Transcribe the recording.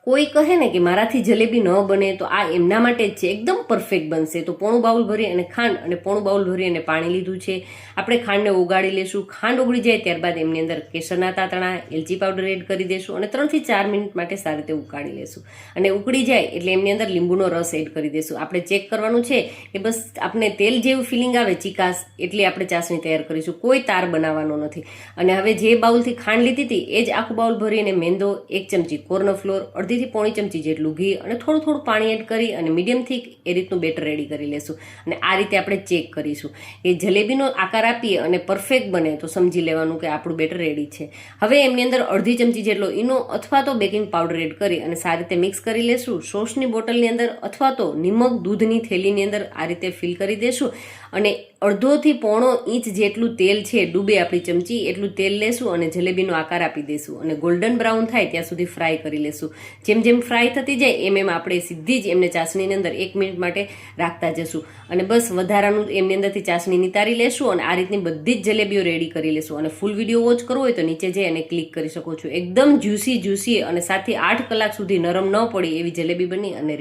કોઈ કહે ને કે મારાથી જલેબી ન બને તો આ એમના માટે જ છે, એકદમ પરફેક્ટ બનશે. તો પોણું બાઉલ ભરી અને ખાંડ અને પોણું બાઉલ ભરી અને પાણી લીધું છે. આપણે ખાંડને ઓગાળી લેશું. ખાંડ ઓગળી જાય ત્યારબાદ એમની અંદર કેસરના તાતણા, એલચી પાવડર એડ કરી દેશું અને 3 થી 4 મિનિટ માટે સારી રીતે ઉકાળી લેશું. અને ઉકળી જાય એટલે એમની અંદર લીંબુનો રસ એડ કરી દેશું. આપણે ચેક કરવાનું છે કે બસ આપણે તેલ જેવું ફિલિંગ આવે ચીકાસ, એટલે આપણે ચાસણી તૈયાર કરીશું. કોઈ તાર બનાવવાનો નથી. અને હવે જે બાઉલથી ખાંડ લીધી હતી એ જ આખું બાઉલ ભરી અને મેંદો, 1 ચમચી કોર્નફ્લોર, અડધી થી પોણી ચમચી જેટલું ઘી અને થોડું પાણી એડ કરી અને મીડિયમ થીક એ રીતનું બેટર રેડી કરી લેશું. અને આ રીતે આપણે ચેક કરીશું કે જલેબીનો આકાર આપીએ અને પરફેક્ટ બને તો સમજી લેવાનું કે આપણું બેટર રેડી છે. હવે એમની અંદર અડધી ચમચી જેટલો ઈનો અથવા તો બેકિંગ પાવડર એડ કરી અને સારી રીતે મિક્સ કરી લેશું. સોસની બોટલની અંદર અથવા તો નિમક દૂધની થેલીની અંદર આ રીતે ફિલ કરી દેશું અને અડધો થી પોણો ઇંચ જેટલું તેલ છે, ડૂબે આપણી ચમચી એટલું તેલ લેશું અને જલેબીનો આકાર આપી દઈશું અને ગોલ્ડન બ્રાઉન થાય ત્યાં સુધી ફ્રાય કરી લેશું. જેમ જેમ ફ્રાય થતી જાય એમ આપણે સીધી જ એમને ચાસણીની અંદર 1 મિનિટ માટે રાખતા જશું અને બસ વધારાનું એમની અંદરથી ચાસણી નિતારી લેશું અને આ રીતની બધી જ જલેબીઓ રેડી કરી લેશું. અને ફૂલ વિડીયો વોચ કરવો હોય તો નીચે જઈ અને ક્લિક કરી શકો છો. એકદમ જ્યુસી અને 7 થી 8 કલાક સુધી નરમ ન પડી એવી જલેબી બની અને